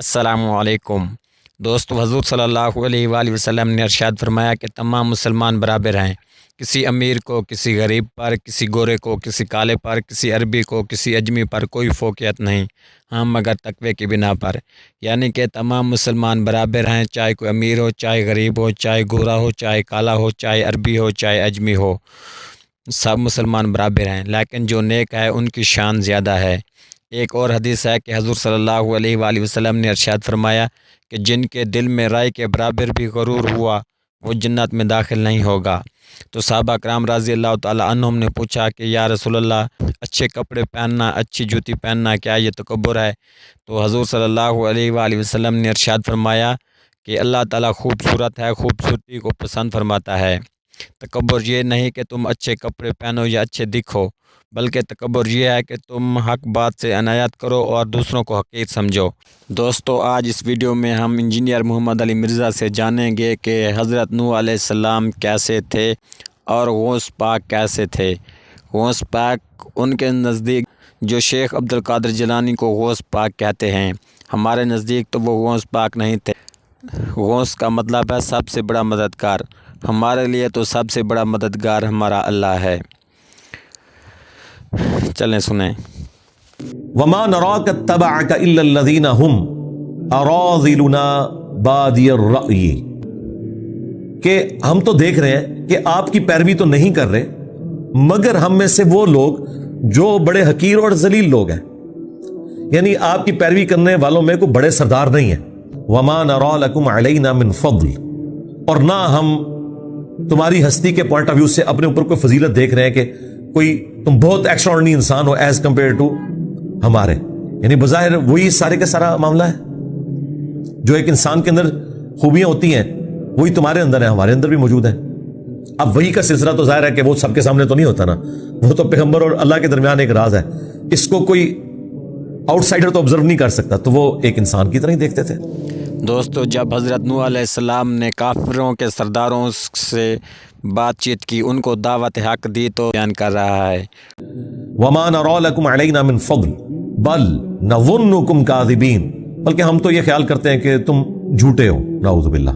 السلام علیکم دوستو، حضور صلی اللہ علیہ وآلہ وسلم نے ارشاد فرمایا کہ تمام مسلمان برابر ہیں۔ کسی امیر کو، کسی غریب پر، کسی گورے کو، کسی کالے پر، کسی عربی کو، کسی اجمی پر کوئی فوقیت نہیں، ہاں مگر تقوی کی بنا پر۔ یعنی کہ تمام مسلمان برابر ہیں، چاہے کوئی امیر ہو، چاہے غریب ہو، چاہے گورا ہو، چاہے کالا ہو، چاہے عربی ہو، چاہے اجمی ہو، سب مسلمان برابر ہیں، لیکن جو نیک ہے ان کی شان زیادہ ہے۔ ایک اور حدیث ہے کہ حضور صلی اللہ علیہ وآلہ وسلم نے ارشاد فرمایا کہ جن کے دل میں رائے کے برابر بھی غرور ہوا وہ جنت میں داخل نہیں ہوگا۔ تو صحابہ کرام رضی اللہ تعالی عنہم نے پوچھا کہ یا رسول اللہ، اچھے کپڑے پہننا، اچھی جوتی پہننا، کیا یہ تکبر ہے؟ تو حضور صلی اللہ علیہ وآلہ وسلم نے ارشاد فرمایا کہ اللہ تعالیٰ خوبصورت ہے، خوبصورتی کو پسند فرماتا ہے۔ تکبر یہ نہیں کہ تم اچھے کپڑے پہنو یا اچھے دکھو، بلکہ تکبر یہ ہے کہ تم حق بات سے عنایت کرو اور دوسروں کو حقیر سمجھو۔ دوستو، آج اس ویڈیو میں ہم انجینئر محمد علی مرزا سے جانیں گے کہ حضرت نوح علیہ السلام کیسے تھے اور غوث پاک کیسے تھے۔ غوث پاک ان کے نزدیک جو شیخ عبد القادر جیلانی کو غوث پاک کہتے ہیں، ہمارے نزدیک تو وہ غوث پاک نہیں تھے۔ غوث کا مطلب ہے سب سے بڑا مددگار، ہمارے لیے تو سب سے بڑا مددگار ہمارا اللہ ہے۔ چلیں سنیں۔ وما نراك اتبعك الا الذين هم اراذلنا بادي الرأي، کہ ہم تو دیکھ رہے ہیں کہ آپ کی پیروی تو نہیں کر رہے مگر ہم میں سے وہ لوگ جو بڑے حقیر اور ذلیل لوگ ہیں، یعنی آپ کی پیروی کرنے والوں میں کوئی بڑے سردار نہیں ہیں۔ وما نرى لكم علينا من فضل، اور نہ ہم تمہاری ہستی کے پوائنٹ آف ویو سے اپنے اوپر کوئی فضیلت دیکھ رہے ہیں کہ کوئی تم بہت ایکسٹرا آرڈنری انسان ہو ایز کمپیئر ٹو ہمارے، یعنی بظاہر وہی سارے کا سارا معاملہ ہے۔ جو ایک انسان کے اندر خوبیاں ہوتی ہیں وہی تمہارے اندر ہیں، ہمارے اندر بھی موجود ہیں۔ اب وہی کا سلسلہ تو ظاہر ہے کہ وہ سب کے سامنے تو نہیں ہوتا نا، وہ تو پیغمبر اور اللہ کے درمیان ایک راز ہے، اس کو کوئی آؤٹ سائڈر تو آبزرو نہیں کر سکتا، تو وہ ایک انسان کی طرح ہی دیکھتے تھے۔ دوستو، جب حضرت نوح علیہ السلام نے کافروں کے سرداروں سے بات چیت کی، ان کو دعوت حق دی، تو بیان کر رہا ہے وما نرى لكم علينا من فضل بل نظنكم كاذبين، بلکہ ہم تو یہ خیال کرتے ہیں کہ تم جھوٹے ہو، نعوذ باللہ۔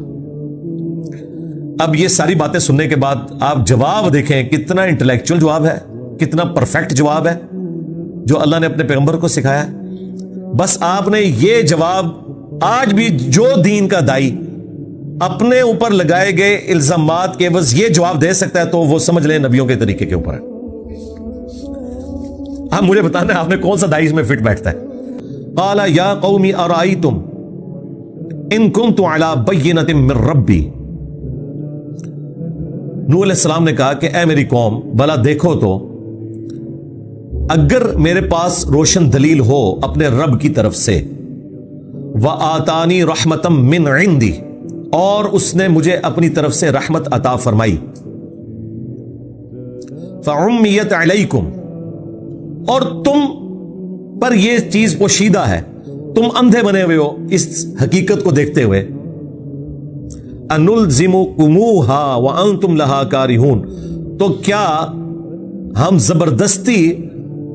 اب یہ ساری باتیں سننے کے بعد آپ جواب دیکھیں، کتنا انٹلیکچوئل جواب ہے، کتنا پرفیکٹ جواب ہے جو اللہ نے اپنے پیغمبر کو سکھایا ہے۔ بس آپ نے یہ جواب آج بھی جو دین کا دائی اپنے اوپر لگائے گئے الزامات کے عوض یہ جواب دے سکتا ہے تو وہ سمجھ لیں نبیوں کے طریقے کے اوپر ہے۔ اب مجھے بتانا ہے آپ نے کون سا دائی اس میں فٹ بیٹھتا ہے۔ قال یا قوم ارائیتم ان کنت علی بینۃ من ربی، نوح علیہ السلام نے کہا کہ اے میری قوم، بھلا دیکھو تو اگر میرے پاس روشن دلیل ہو اپنے رب کی طرف سے، وآتانی رحمتا من عندی، اور اس نے مجھے اپنی طرف سے رحمت عطا فرمائی، فعمیت علیکم، اور تم پر یہ چیز پوشیدہ ہے، تم اندھے بنے ہوئے ہو اس حقیقت کو دیکھتے ہوئے، انلزمکموہا وانتم لہا کارہون، تو کیا ہم زبردستی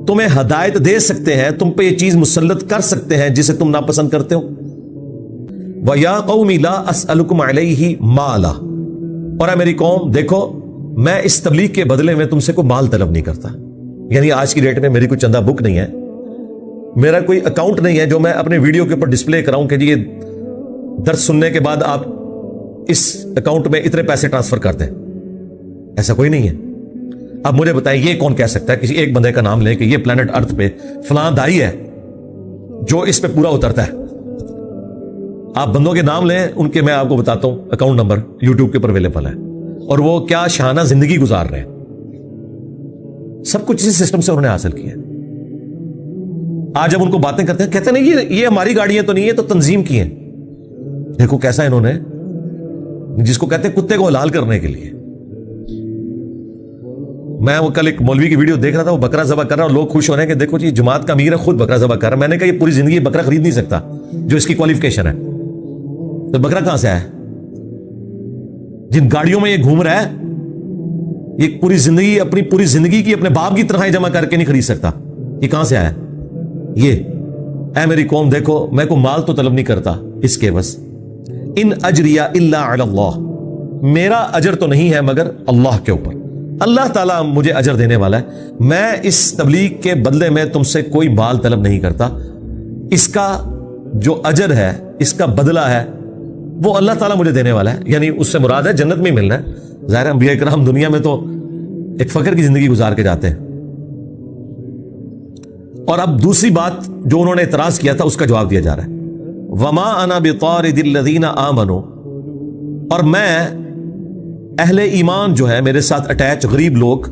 تمہیں ہدایت دے سکتے ہیں، تم پہ یہ چیز مسلط کر سکتے ہیں جسے تم ناپسند کرتے ہو؟ وَيَا قَوْمِ لَا أَسْأَلُكُمْ عَلَيْهِ مَالًا، اور اے میری قوم دیکھو، میں اس تبلیغ کے بدلے میں تم سے کوئی مال طلب نہیں کرتا، یعنی آج کی ڈیٹ میں میری کوئی چندہ بک نہیں ہے، میرا کوئی اکاؤنٹ نہیں ہے جو میں اپنے ویڈیو کے اوپر ڈسپلے کراؤں کہ یہ درس سننے کے بعد آپ اس اکاؤنٹ میں اتنے پیسے ٹرانسفر کر دیں، ایسا کوئی نہیں ہے۔ اب مجھے بتائیں یہ کون کہہ سکتا ہے، کسی ایک بندے کا نام لیں کہ یہ پلانٹ ارتھ پہ فلاں دائی ہے جو اس پہ پورا اترتا ہے؟ آپ بندوں کے نام لیں، ان کے میں آپ کو بتاتا ہوں اکاؤنٹ نمبر یوٹیوب کے اوپر اویلیبل ہے، اور وہ کیا شاہانہ زندگی گزار رہے ہیں، سب کچھ اسی سسٹم سے انہوں نے حاصل کیا ہے۔ آج جب ان کو باتیں کرتے ہیں کہتے ہیں نہیں یہ ہماری گاڑیاں تو نہیں ہے، تو تنظیم کی ہیں۔ دیکھو کیسا انہوں نے، جس کو کہتے ہیں کتے کو حلال کرنے کے لیے۔ میں وہ کل ایک مولوی کی ویڈیو دیکھ رہا تھا، وہ بکرا ذبح کر رہا، اور لوگ خوش ہو رہے ہیں کہ دیکھو جی جماعت کا امیر ہے خود بکرا ذبح کر رہا ہے۔ میں نے کہا یہ پوری زندگی بکرا خرید نہیں سکتا جو اس کی کوالیفیکیشن ہے، تو بکرا کہاں سے آیا؟ جن گاڑیوں میں یہ گھوم رہا ہے یہ پوری زندگی، اپنی پوری زندگی کی اپنے باپ کی تنخواہیں جمع کر کے نہیں خرید سکتا، یہ کہاں سے آیا؟ یہ اے میری قوم دیکھو میں کو مال تو طلب نہیں کرتا اس کے بس ان اجریہ الا علی اللہ، میرا اجر تو نہیں ہے مگر اللہ کے اوپر، اللہ تعالیٰ مجھے اجر دینے والا ہے، میں اس تبلیغ کے بدلے میں تم سے کوئی مال طلب نہیں کرتا، اس کا جو اجر ہے اس کا بدلہ ہے وہ اللہ تعالیٰ مجھے دینے والا ہے، یعنی اس سے مراد ہے جنت میں ملنا ہے۔ ظاہر ہے انبیاء کرام دنیا میں تو ایک فقر کی زندگی گزار کے جاتے ہیں۔ اور اب دوسری بات جو انہوں نے اعتراض کیا تھا اس کا جواب دیا جا رہا ہے، وما انا بطارد الذین آمنوا، اور میں اہل ایمان جو ہے میرے ساتھ اٹیچ غریب لوگ،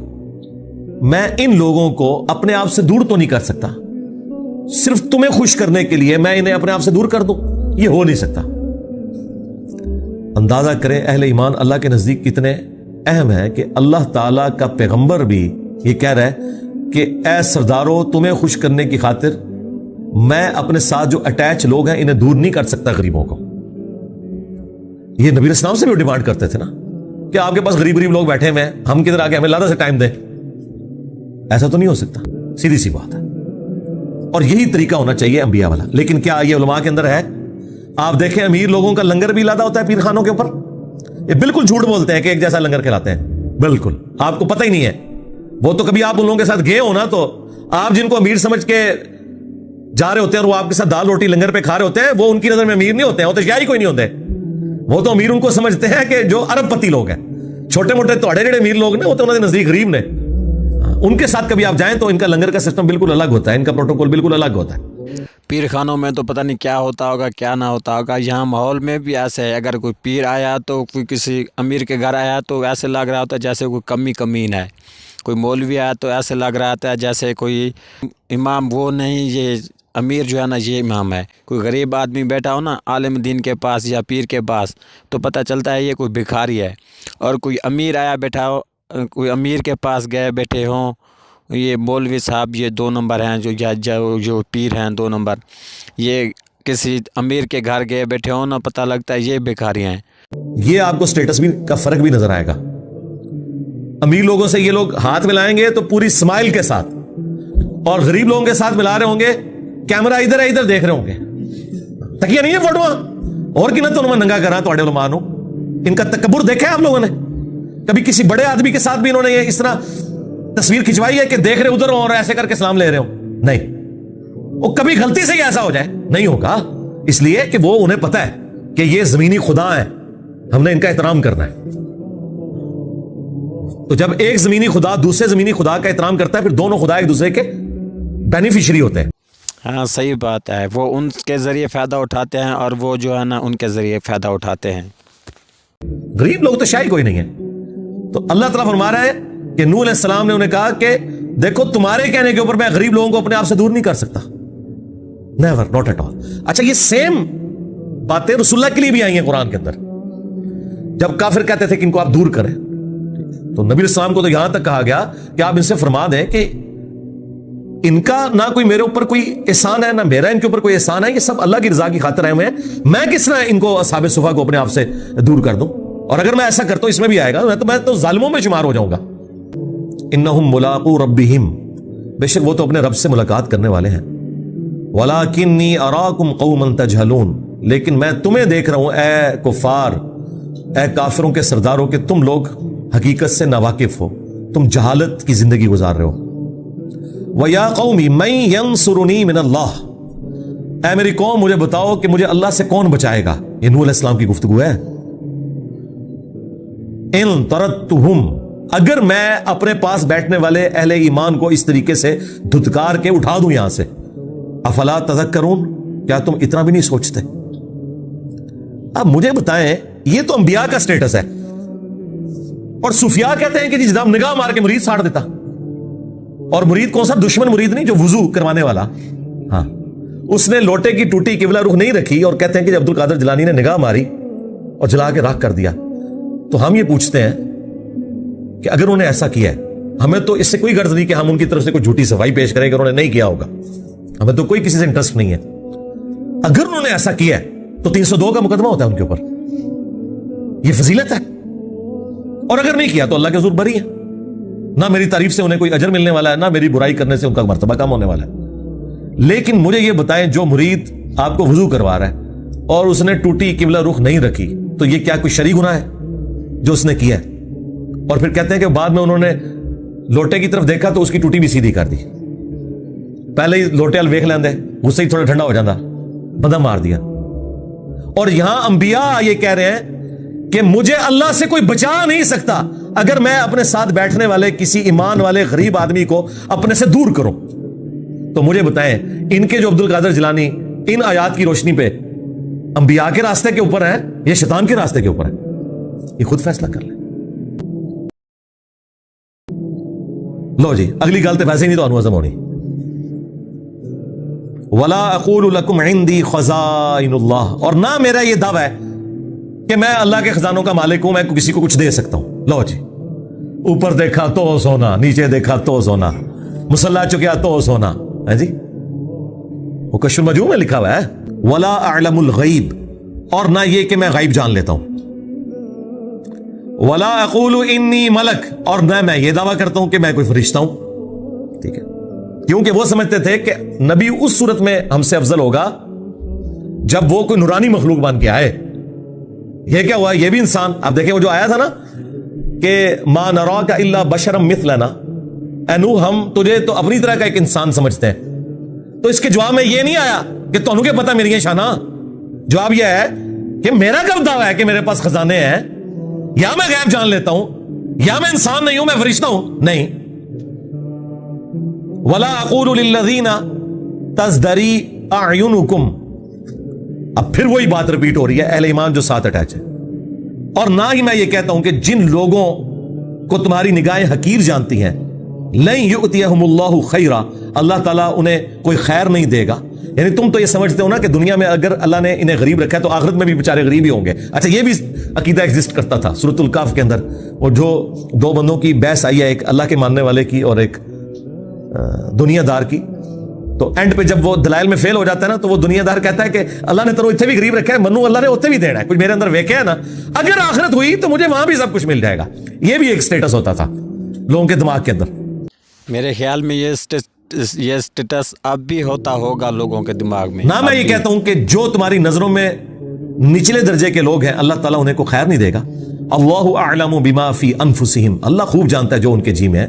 میں ان لوگوں کو اپنے آپ سے دور تو نہیں کر سکتا، صرف تمہیں خوش کرنے کے لیے میں انہیں اپنے آپ سے دور کر دوں، یہ ہو نہیں سکتا۔ اندازہ کریں اہل ایمان اللہ کے نزدیک کتنے اہم ہے کہ اللہ تعالیٰ کا پیغمبر بھی یہ کہہ رہا ہے کہ اے سرداروں تمہیں خوش کرنے کی خاطر میں اپنے ساتھ جو اٹیچ لوگ ہیں انہیں دور نہیں کر سکتا غریبوں کو۔ یہ نبی اسلام سے بھی ڈیمانڈ کرتے تھے نا کہ آپ کے پاس غریب غریب لوگ بیٹھے ہوئے ہیں، ہم کدھر آگے ہمیں زیادہ سے ٹائم دیں، ایسا تو نہیں ہو سکتا، سیدھی سی بات ہے۔ اور یہی طریقہ ہونا چاہیے انبیاء والا، لیکن کیا یہ علماء کے اندر ہے؟ آپ دیکھیں امیر لوگوں کا لنگر بھی لادا ہوتا ہے پیر خانوں کے اوپر، یہ بالکل جھوٹ بولتے ہیں کہ ایک جیسا لنگر کھلاتے ہیں، بالکل آپ کو پتہ ہی نہیں ہے۔ وہ تو کبھی آپ ان لوگوں کے ساتھ گئے ہو نا، تو آپ جن کو امیر سمجھ کے جا رہے ہوتے ہیں اور وہ آپ کے ساتھ دال روٹی لنگر پہ کھا رہے ہوتے ہیں، وہ ان کی نظر میں امیر نہیں ہوتے ہیں، وہ تو شاید ہی کوئی نہیں ہوتے، وہ تو امیر ان کو سمجھتے ہیں کہ جو ارب پتی لوگ ہیں، چھوٹے موٹے توڑے جڑے امیر لوگ نے وہ تو انہوں نے نزدیک غریب نے، ان کے ساتھ کبھی آپ جائیں تو ان کا لنگر کا سسٹم بالکل الگ ہوتا ہے، ان کا پروٹوکول بالکل الگ ہوتا ہے۔ پیر خانوں میں تو پتہ نہیں کیا ہوتا ہوگا کیا نہ ہوتا ہوگا، یہاں ماحول میں بھی ایسے ہے، اگر کوئی پیر آیا تو کوئی کسی امیر کے گھر آیا تو ایسے لگ رہا ہوتا ہے جیسے کوئی کمی کمین ہے، کوئی مولوی آیا تو ایسے لگ رہا ہوتا ہے جیسے کوئی امام وہ نہیں، یہ امیر جو ہے نا یہ امام ہے۔ کوئی غریب آدمی بیٹھا ہو نا عالم دین کے پاس یا پیر کے پاس تو پتہ چلتا ہے یہ کوئی بھکاری ہے، اور کوئی امیر آیا بیٹھا ہو، کوئی امیر کے پاس گئے بیٹھے ہوں، یہ مولوی صاحب یہ 2 نمبر ہیں، جو پیر ہیں 2 نمبر، یہ کسی امیر کے گھر گئے بیٹھے ہوں نا پتہ لگتا ہے یہ بھکاری ہیں۔ یہ آپ کو سٹیٹس بھی کا فرق بھی نظر آئے گا، امیر لوگوں سے یہ لوگ ہاتھ ملائیں گے تو پوری اسمائل کے ساتھ، اور غریب لوگوں کے ساتھ ملا رہے ہوں گے، کیمرہ ادھر ہے ادھر دیکھ رہے ہوں گے، تکیہ نہیں ہے فوٹو اور کی نہ تو انہوں ننگا کرا تو علماء نو، ان کا تکبر دیکھا ہے آپ لوگوں نے؟ کبھی کسی بڑے آدمی کے ساتھ بھی انہوں نے یہ اس طرح تصویر کھنچوائی ہے کہ دیکھ رہے ادھر ہوں اور ایسے کر کے سلام لے رہے ہوں؟ نہیں، وہ کبھی غلطی سے ہی ایسا ہو جائے نہیں ہوگا، اس لیے کہ وہ انہیں پتا ہے کہ یہ زمینی خدا ہیں، ہم نے ان کا احترام کرنا ہے۔ تو جب ایک زمینی خدا دوسرے زمینی خدا کا احترام کرتا ہے پھر دونوں خدا ایک دوسرے کے بینیفیشری ہوتے ہیں۔ ہاں صحیح بات ہے، وہ ان کے ذریعے فائدہ اٹھاتے ہیں اور وہ جو ہے نا ان کے ذریعے فائدہ اٹھاتے ہیں۔ غریب لوگ تو شاید کوئی نہیں ہے، تو اللہ تعالیٰ فرما رہا ہے کہ نوح علیہ السلام نے انہیں کہا کہ دیکھو تمہارے کہنے کے اوپر میں غریب لوگوں کو اپنے آپ سے دور نہیں کر سکتا، نیور، ناٹ ایٹ آل۔ اچھا یہ سیم باتیں رسول اللہ کے لیے بھی آئی ہیں قرآن کے اندر، جب کافر کہتے تھے کہ ان کو آپ دور کریں تو نبی السلام کو تو یہاں تک کہا گیا کہ آپ ان سے فرما دیں کہ ان کا نہ کوئی میرے اوپر کوئی احسان ہے نہ میرا ان کے اوپر کوئی احسان ہے، یہ سب اللہ کی رضا کی خاطر آئے ہوئے ہیں، میں کس طرح ان کو اصحاب صفا کو اپنے آپ سے دور کر دوں؟ اور اگر میں ایسا کرتا ہوں اس میں بھی آئے گا میں تو ظالموں میں شمار ہو جاؤں گا۔ انہم ملاقو ربہم، بے شک وہ تو اپنے رب سے ملاقات کرنے والے ہیں، ولکنی اراکم قوما تجہلون، لیکن میں تمہیں دیکھ رہا ہوں اے کفار، اے کافروں کے سرداروں کہ تم لوگ حقیقت سے ناواقف ہو، تم جہالت کی زندگی گزار رہے ہو۔ وَيَا قَوْمِ مَن يَنصُرُنِي مِنَ اللَّهِ، اے میری قوم مجھے بتاؤ کہ مجھے اللہ سے کون بچائے گا۔ یہ نوح علیہ السلام کی گفتگو ہے۔ ان طردتہم، اگر میں اپنے پاس بیٹھنے والے اہل ایمان کو اس طریقے سے دھتکار کے اٹھا دوں یہاں سے، افلا تذکرون، کیا تم اتنا بھی نہیں سوچتے؟ اب مجھے بتائیں، یہ تو انبیاء کا سٹیٹس ہے، اور صوفیاء کہتے ہیں کہ جی جناب نگاہ مار کے مرید ساڑ دیتا، اور مرید کون سا؟ دشمن مرید نہیں، جو وضو کروانے والا، ہاں اس نے لوٹے کی ٹوٹی قبلہ رخ نہیں رکھی، اور کہتے ہیں کہ عبد القادر جیلانی نے نگاہ ماری اور جلا کے راکھ کر دیا۔ تو ہم یہ پوچھتے ہیں کہ اگر انہوں نے ایسا کیا ہے، ہمیں تو اس سے کوئی غرض نہیں کہ ہم ان کی طرف سے کوئی جھوٹی صفائی پیش کریں کہ انہوں نے نہیں کیا ہوگا، ہمیں تو کوئی کسی سے انٹرسٹ نہیں ہے۔ اگر انہوں نے ایسا کیا ہے تو 302 کا مقدمہ ہوتا ہے ان کے اوپر، یہ فضیلت ہے، اور اگر نہیں کیا تو اللہ کے حضور بری ہے، نہ میری تعریف سے انہیں کوئی اجر ملنے والا ہے، نہ میری برائی کرنے سے ان کا مرتبہ کم ہونے والا ہے۔ لیکن مجھے یہ بتائیں جو مرید آپ کو وضو کروا رہا ہے اور اس نے ٹوٹی قبلہ رخ نہیں رکھی تو یہ کیا کوئی شرعی گناہ ہے جو اس نے کیا ہے؟ اور پھر کہتے ہیں کہ بعد میں انہوں نے لوٹے کی طرف دیکھا تو اس کی ٹوٹی بھی سیدھی کر دی. پہلے ہی لوٹے ویکھ لیندے, غصے ہی تھوڑا ٹھنڈا ہو جاتا, بندہ مار دیا. اور یہاں انبیاء یہ کہہ رہے ہیں کہ مجھے اللہ سے کوئی بچا نہیں سکتا اگر میں اپنے ساتھ بیٹھنے والے کسی ایمان والے غریب آدمی کو اپنے سے دور کروں. تو مجھے بتائیں ان کے جو عبد القادر جیلانی ان آیات کی روشنی پہ انبیاء کے راستے کے اوپر ہے یا شیطان کے راستے کے اوپر ہے؟ یہ خود فیصلہ کر لیں. لو جی اگلی گل تو ویسے ہی نہیں تو ہضم ہونی. ولا اقول لکم عندی خزائن اللہ, اور نہ میرا یہ دعویٰ ہے کہ میں اللہ کے خزانوں کا مالک ہوں, میں کسی کو کچھ دے سکتا ہوں. لو جی, اوپر دیکھا تو سونا, نیچے دیکھا تو سونا, مسلح چکیا تو سونا ہے جی. وہ کشف المجموع میں لکھا ہوا ہے ولا اعلم الغیب, اور نہ یہ کہ میں غیب جان لیتا ہوں. ولا اقول انی ملک, اور نہ میں یہ دعویٰ کرتا ہوں کہ میں کوئی فرشتہ ہوں. ٹھیک ہے, کیونکہ وہ سمجھتے تھے کہ نبی اس صورت میں ہم سے افضل ہوگا جب وہ کوئی نورانی مخلوق بن کے آئے. یہ کیا ہوا, یہ بھی انسان. آپ دیکھیں وہ جو آیا تھا نا کہ ما نراک الا بشرا مثلنا, اے نوح ہم تجھے تو اپنی طرح کا ایک انسان سمجھتے ہیں. تو اس کے جواب میں یہ نہیں آیا کہ تمہیں کیا پتا میری شانہ. جواب یہ ہے کہ میرا کب دعویٰ ہے کہ میرے پاس خزانے ہیں, یا میں غیب جان لیتا ہوں, یا میں انسان نہیں ہوں, میں فرشتہ ہوں. نہیں. ولا اقول للذین تزدری اعینکم, اب پھر وہی بات ریپیٹ ہو رہی ہے اہل ایمان جو ساتھ اٹیچ ہے. اور نہ ہی میں یہ کہتا ہوں کہ جن لوگوں کو تمہاری نگاہیں حقیر جانتی ہیں لن یؤتیہم اللہ خیرا, اللہ تعالیٰ انہیں کوئی خیر نہیں دے گا. یعنی تم تو یہ سمجھتے ہو نا کہ دنیا میں اگر اللہ نے انہیں غریب رکھا ہے تو آخرت میں بھی بیچارے غریب ہی ہوں گے. اچھا یہ بھی عقیدہ ایگزسٹ کرتا تھا سورۃ الکہف کے اندر, اور جو دو بندوں کی بحث آئی ہے, ایک اللہ کے ماننے والے کی اور ایک دنیا دار کی. تو اینڈ پہ جب وہ دلائل میں فیل ہو جاتا ہے نا تو وہ دنیا دار کہتا ہے کہ اللہ نے تو اتنے بھی غریب رکھا ہے, منو اللہ نے اتنے بھی دینا ہے, کچھ میرے اندر ویکے ہے نا, اگر آخرت ہوئی تو مجھے وہاں بھی سب کچھ مل جائے گا. یہ بھی ایک سٹیٹس ہوتا تھا لوگوں کے دماغ کے اندر. میرے خیال میں یہ سٹیٹس اب بھی ہوتا ہوگا لوگوں کے دماغ میں. نہ میں یہ کہتا ہوں کہ جو تمہاری نظروں میں نچلے درجے کے لوگ ہیں اللہ تعالیٰ انہیں کو خیر نہیں دے گا. اللہ اعلم بما فی انفسہم, اللہ خوب جانتا ہے جو ان کے جی میں ہے.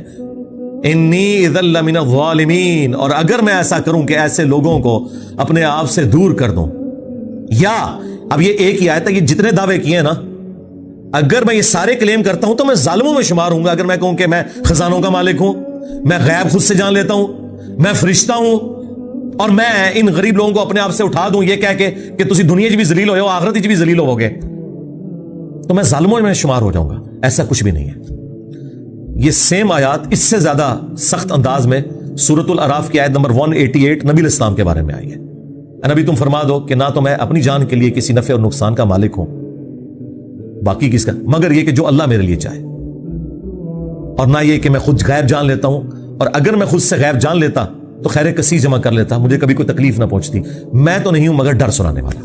انی اذا لمن الظالمین, اور اگر میں ایسا کروں کہ ایسے لوگوں کو اپنے آپ سے دور کر دوں. یا اب یہ ایک ہی آیت ہے, یہ جتنے دعوے کیے ہیں نا, اگر میں یہ سارے کلیم کرتا ہوں تو میں ظالموں میں شمار ہوں گا. اگر میں کہوں کہ میں خزانوں کا مالک ہوں, میں غیب خود سے جان لیتا ہوں, میں فرشتہ ہوں, اور میں ان غریب لوگوں کو اپنے آپ سے اٹھا دوں یہ کہہ کے کہ تسی دنیا بھی ذلیل ہوئے ہو آخرت بھی ذلیل ہو گے, تو میں ظالموں میں شمار ہو جاؤں گا. ایسا کچھ بھی نہیں ہے. یہ سیم آیات اس سے زیادہ سخت انداز میں سورۃ الاعراف کی آیت نمبر 188 نبی الاسلام کے بارے میں آئی ہے. اے نبی تم فرما دو کہ نہ تو میں اپنی جان کے لیے کسی نفع اور نقصان کا مالک ہوں, باقی کس کا, مگر یہ کہ جو اللہ میرے لیے چاہے. اور نہ یہ کہ میں خود غیب جان لیتا ہوں, اور اگر میں خود سے غیب جان لیتا تو خیر کثیر جمع کر لیتا, مجھے کبھی کوئی تکلیف نہ پہنچتی. میں تو نہیں ہوں مگر ڈر سنانے والا.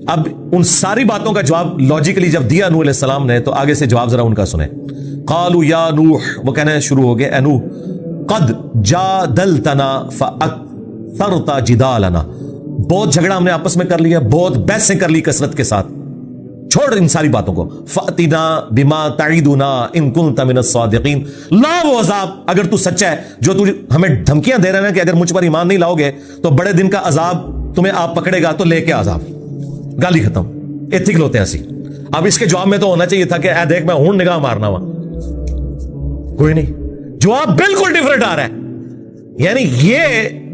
اب ان ساری باتوں کا جواب لاجیکلی جب دیا نوح علیہ السلام نے تو آگے سے جواب ذرا ان کا سنیں. قالوا یا نوح, وہ کہنے شروع ہو گئے اے نوح, قد جادلتنا فاکثرت جدالنا, بہت جھگڑا ہم نے آپس میں کر لیا, بہت بحثیں کر لی کثرت کے ساتھ, چھوڑ ان ساری باتوں کو. فأتنا بما تعیدنا ان کنت من الصادقین, لا وہ عذاب اگر تو سچا ہے جو تو ہمیں دھمکیاں دے رہے ہیں کہ اگر مجھ پر ایمان نہیں لاؤ گے تو بڑے دن کا عذاب تمہیں آپ پکڑے گا, تو لے کے عذاب. گالی ختم, ایتھک لوتے ہیں اسی. اب اس کے جواب میں تو ہونا چاہیے تھا کہ اے دیکھ میں ہوں نگاہ مارنا ہوا, کوئی نہیں. جواب بالکل ڈیفرنٹ آ رہا ہے. یعنی یہ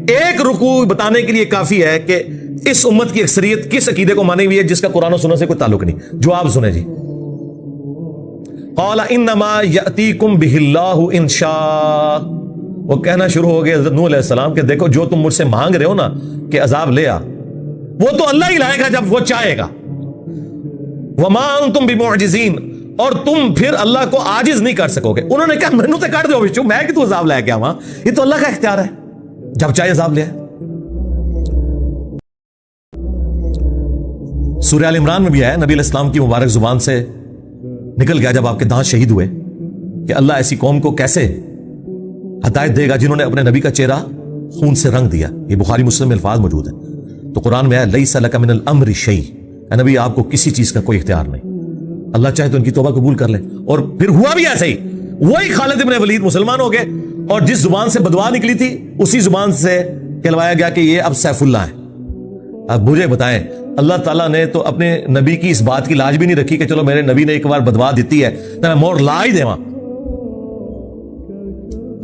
ایک رکوع بتانے کے لیے کافی ہے کہ اس امت کی اکثریت کس عقیدے کو مانی ہوئی ہے جس کا قرآن و سنت سے کوئی تعلق نہیں. جواب سنیں جی. قال انما یاتیکم بہ اللہ ان شاء, وہ کہنا شروع ہو گئے حضرت نوح علیہ السلام کہ دیکھو جو تم مجھ سے مانگ رہے ہو نا کہ عذاب لے آ, وہ تو اللہ ہی لائے گا جب وہ چاہے گا. وما انتم بمعجزین, اور تم پھر اللہ کو عاجز نہیں کر سکو گے. انہوں نے کہا مینوں تے کر دو بچو, میں کہ تو عذاب لے کے آواں, یہ تو اللہ کا اختیار ہے, جب چاہے عذاب لے آئے. سورہ آل عمران میں بھی ہے, نبی علیہ السلام کی مبارک زبان سے نکل گیا جب آپ کے دانت شہید ہوئے کہ اللہ ایسی قوم کو کیسے ہدایت دے گا جنہوں نے اپنے نبی کا چہرہ خون سے رنگ دیا. یہ بخاری مسلم میں الفاظ موجود ہیں. تو قرآن میں ہے لیس لک من الامر شیء، اے نبی آپ کو کسی چیز کا کوئی اختیار نہیں. اللہ چاہے تو ان کی توبہ قبول کر لے. اور پھر ہوا بھی ایسا ہی. وہی خالد ابن ولید مسلمان ہو گئے اور جس زبان سے بدوا نکلی تھی اسی زبان سے کہلوایا گیا کہ یہ اب سیف اللہ ہے. اب مجھے بتائیں، اللہ تعالیٰ نے تو اپنے نبی کی اس بات کی لاج بھی نہیں رکھی کہ چلو میرے نبی نے ایک بار بدوا دیتی ہے تو میں مور لا ہی دیواں.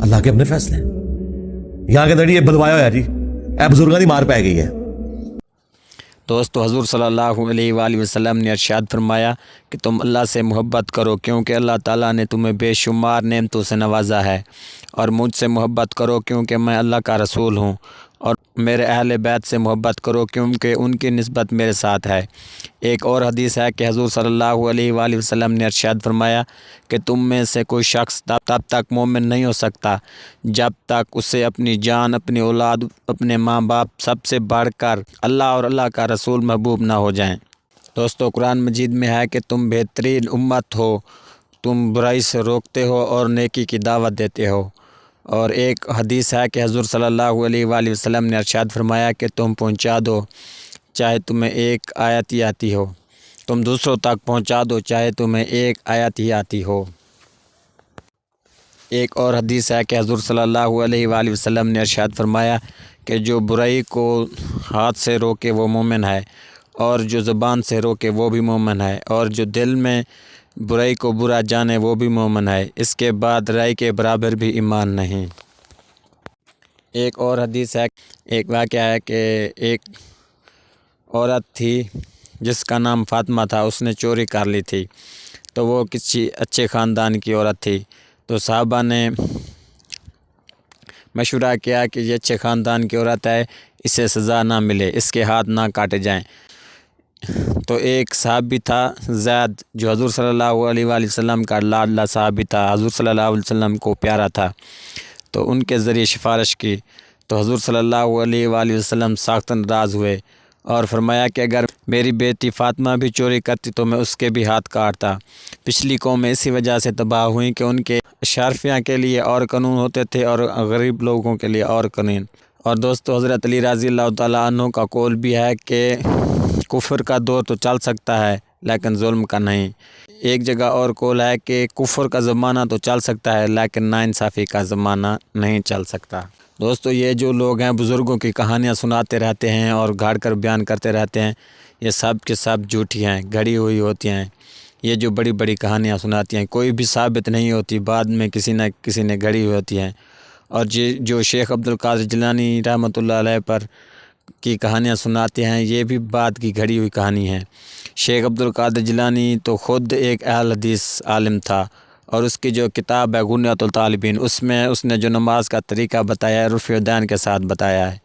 اللہ کے اپنے فیصلے ہیں. یہاں کے دڑی یہ بدوایا ہوا جی، اے بزرگاں دی مار پہ گئی ہے. دوستو حضور صلی اللہ علیہ وآلہ وسلم نے ارشاد فرمایا کہ تم اللہ سے محبت کرو کیونکہ اللہ تعالیٰ نے تمہیں بے شمار نعمتوں سے نوازا ہے، اور مجھ سے محبت کرو کیونکہ میں اللہ کا رسول ہوں، اور میرے اہل بیت سے محبت کرو کیونکہ ان کی نسبت میرے ساتھ ہے. ایک اور حدیث ہے کہ حضور صلی اللہ علیہ وآلہ وسلم نے ارشاد فرمایا کہ تم میں سے کوئی شخص تب تک مومن نہیں ہو سکتا جب تک اسے اپنی جان، اپنی اولاد، اپنے ماں باپ سب سے بڑھ کر اللہ اور اللہ کا رسول محبوب نہ ہو جائیں. دوستو قرآن مجید میں ہے کہ تم بہترین امت ہو، تم برائی سے روکتے ہو اور نیکی کی دعوت دیتے ہو. اور ایک حدیث ہے کہ حضور صلی اللہ علیہ وآلہ وسلم نے ارشاد فرمایا کہ تم پہنچا دو چاہے تمہیں ایک آیت ہی آتی ہو، تم دوسروں تک پہنچا دو چاہے تمہیں ایک آیت ہی آتی ہو. ایک اور حدیث ہے کہ حضور صلی اللہ علیہ وآلہ وسلم نے ارشاد فرمایا کہ جو برائی کو ہاتھ سے روکے وہ مومن ہے، اور جو زبان سے روکے وہ بھی مومن ہے، اور جو دل میں برائی کو برا جانے وہ بھی مومن ہے. اس کے بعد رائی کے برابر بھی ایمان نہیں. ایک اور حدیث ہے، ایک واقعہ ہے کہ ایک عورت تھی جس کا نام فاطمہ تھا، اس نے چوری کر لی تھی. تو وہ کسی اچھے خاندان کی عورت تھی. تو صحابہ نے مشورہ کیا کہ یہ اچھے خاندان کی عورت ہے، اسے سزا نہ ملے، اس کے ہاتھ نہ کاٹے جائیں. تو ایک صحابی تھا زید، جو حضور صلی اللہ علیہ وآلہ وسلم کا لاڈلا صحابی تھا، حضور صلی اللہ علیہ وسلم کو پیارا تھا. تو ان کے ذریعے سفارش کی تو حضور صلی اللہ علیہ وآلہ وسلم سخت ناراض ہوئے اور فرمایا کہ اگر میری بیٹی فاطمہ بھی چوری کرتی تو میں اس کے بھی ہاتھ کاٹتا. پچھلی قومیں اسی وجہ سے تباہ ہوئیں کہ ان کے اشرافیہ کے لیے اور قانون ہوتے تھے اور غریب لوگوں کے لیے اور قانون. اور دوستو حضرت علی رضی اللہ تعالیٰ عنہ کا قول بھی ہے کہ کفر کا دور تو چل سکتا ہے لیکن ظلم کا نہیں. ایک جگہ اور قول ہے کہ کفر کا زمانہ تو چل سکتا ہے لیکن ناانصافی کا زمانہ نہیں چل سکتا. دوستو یہ جو لوگ ہیں بزرگوں کی کہانیاں سناتے رہتے ہیں اور گھاڑ کر بیان کرتے رہتے ہیں، یہ سب کے سب جھوٹی ہیں، گھڑی ہوئی ہوتی ہیں. یہ جو بڑی بڑی کہانیاں سناتی ہیں کوئی بھی ثابت نہیں ہوتی، بعد میں کسی نہ کسی نے گھڑی ہوئی ہوتی ہیں. اور جو شیخ عبدالقادر جیلانی رحمۃ اللہ علیہ پر کی کہانیاں سناتے ہیں یہ بھی بعد کی گھڑی ہوئی کہانی ہے. شیخ عبدالقادر جیلانی تو خود ایک اہل حدیث عالم تھا، اور اس کی جو کتاب ہے غنیۃ الطالبین، اس میں اس نے جو نماز کا طریقہ بتایا ہے رفع الدین کے ساتھ بتایا ہے.